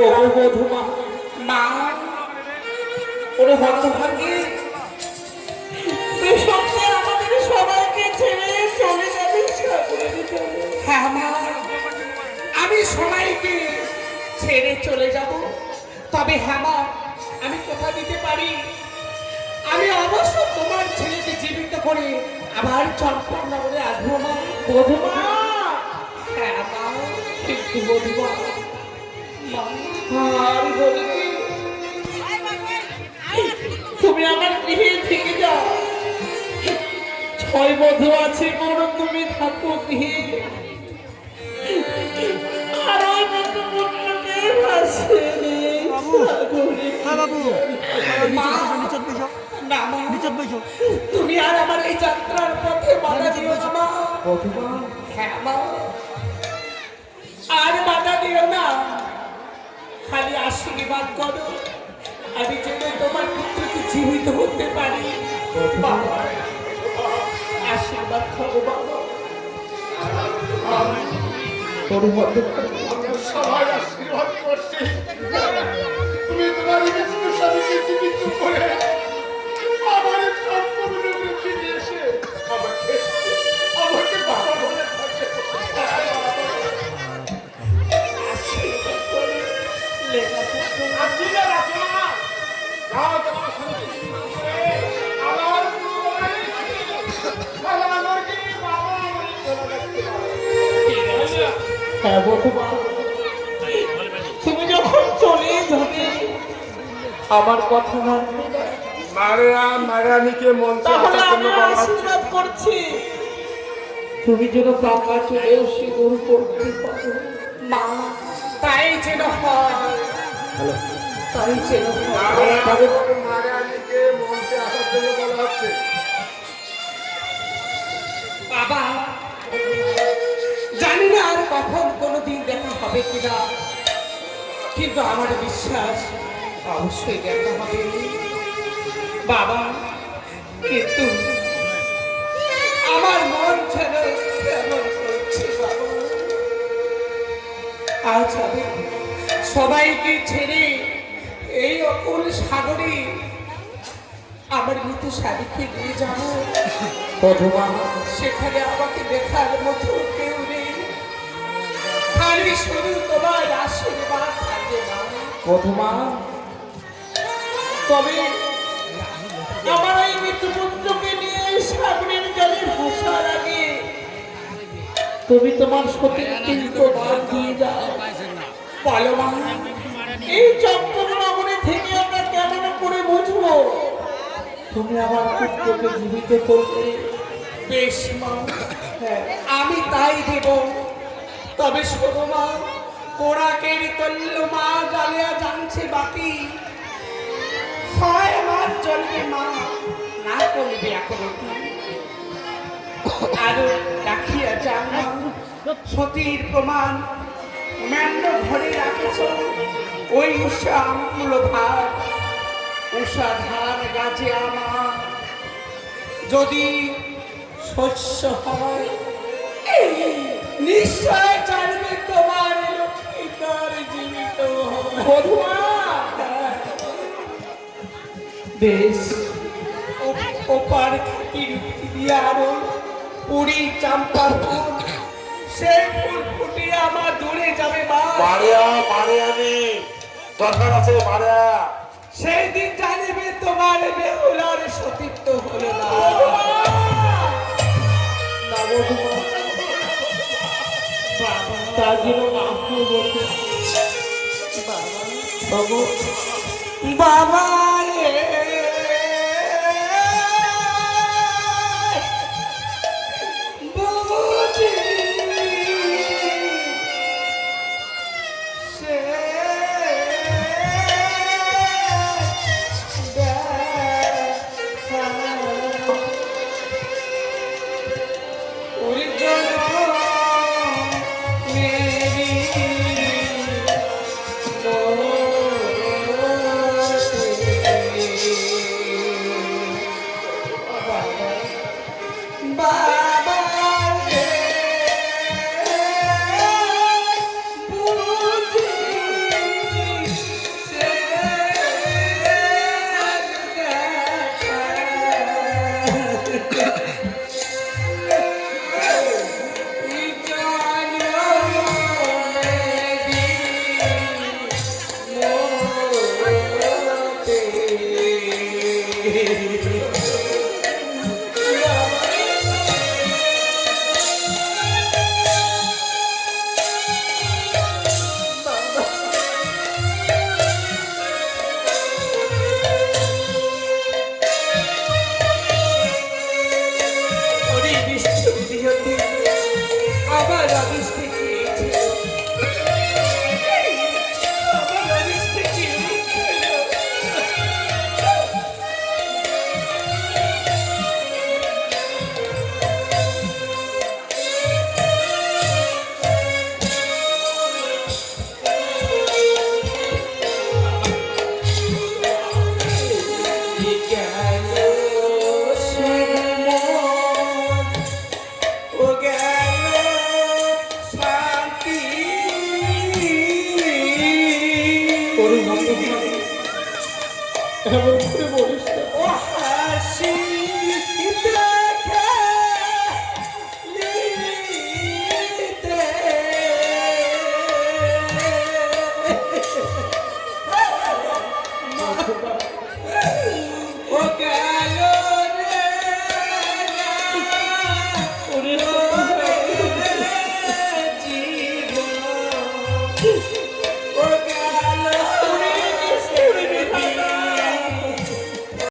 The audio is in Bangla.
ওগো বধূমা, মা, ওরে হতভাগ্যে বেশকে আমাদের সবাইকে ছেড়ে চলে যাবে সাগরের জলে। হ্যাঁ মা, আমি সবাইকে ছেড়ে চলে যাব। তবে হ্যাঁ মা, আমি কথা দিতে পারি, আমি অবশ্য তোমার ছেলেকে জীবিত করে আবার চম্পকনগরে আসবো মা। বধূমা, হ্যাঁ মা, কিন্তু বধূমা, আর বলি কি, তুমি আমার গৃহে থেকে যাও। 6 বধূ আছে, বরং তুমি থাকো গৃহে। আর ওই বধূগুলোকে ভাসিয়ে নিয়ে সাগরে। মা, না মা, তুমি আর আমার এই যাত্রার পথে বাধা দিও না মা। বধূমা, হ্যাঁ মা, আর বাধা দিও না, খালি আশীর্বাদ করো, আমি যেন তোমার পুত্রকে জীবিত করতে পারি। বাবা, আশীর্বাদ করো বাবা। আমরা সবাই আশীর্বাদ করছি, তুমি তোমার মৃত্যুর স্বামীকে জীবিত করে আমার চম্পকনগরে ফিরে এসে আমাকে আমাকে বাবা বলে ডাকে। আশীর্বাদ করো, লেখাপড়া করো। আজকে রাজমা যাও তোমার স্বামীকে জীবিত করে আমার আমাকে বাবা বলে ডাকতে পারো। ঠিক আছে। হ্যাঁ বধূমা, তুমি যখন চলে যাবে আমার কথা মানবে না, মারানিকে মঞ্চে তাহলে আসার আমি জন্য বলা হচ্ছে। আশীর্বাদ করছি তুমি যেন বাবা চলেও সিঁদুর পড়তে পারো। মা, তাই যেন হয়, তাই যেন হয়। মারানিকে মঞ্চে আসার জন্য বলা হচ্ছে। বাবা, জানি না আর কখন কোনোদিন দেখা হবে কিনা, কিন্তু আমার বিশ্বাস অবশ্যই দেখা হবে বাবা। কিন্তু আমার মন যেন কেমন করছে বাবা। আজ আমি সবাইকে ছেড়ে এই অকুল সাগরে আমার মৃত স্বামীকে নিয়ে যাবো। বধূমা, সেখানে আমাকে দেখার মতো কেউ নেই, খালি শুধু তোমার আশীর্বাদ থাকে মা। বধূমা, তবে আমার এই মৃত্যুপুত্রকে নিয়ে সাগরের জলে ভাসার আগে তুমি তোমার সতীর কিন্তু বাদ দিয়ে যাও। বলো মা, এই চম্পকনগরে থেকে আমরা কেমন করে বুঝবো তুমি আমার পুত্রকে জীবিত করবে? বেশ মা, আমি তাই দেব। তবে শোনো মা, কোরাকের তল্য মা জ্বালিয়া জানছে বাতি, 6 মাস চলবে মা, না করবে এখনো আরো রাখিয়া যান মা। সতীর প্রমাণ মেন্ড ধরে রাখেছ, ওই উষা আমূল ধার, উষা ধান গাছে আমার যদি শস্য হয়, নিশ্চয় জানবে তোমার লক্ষ্মীকার জীবিত বধূমা, বেশ। ওপার খাতির দিয়ে আরো পুরী চাম্পা ফুল, সেই ফুল ফুটিয়ে আমার দূরে যাবে মা। মারিয়ানি দরকার আছে মারিয়া। সেই দিন জানিবে তোমার বেহুলার সতীত্ব হলো না। না বধূমা, তা যেন না হয় বধূ। বাবা, বাবা রে, বুঝি সে দেখা ওরে জনম মেরি বাবা রে, বুঝি এমন করে বলিস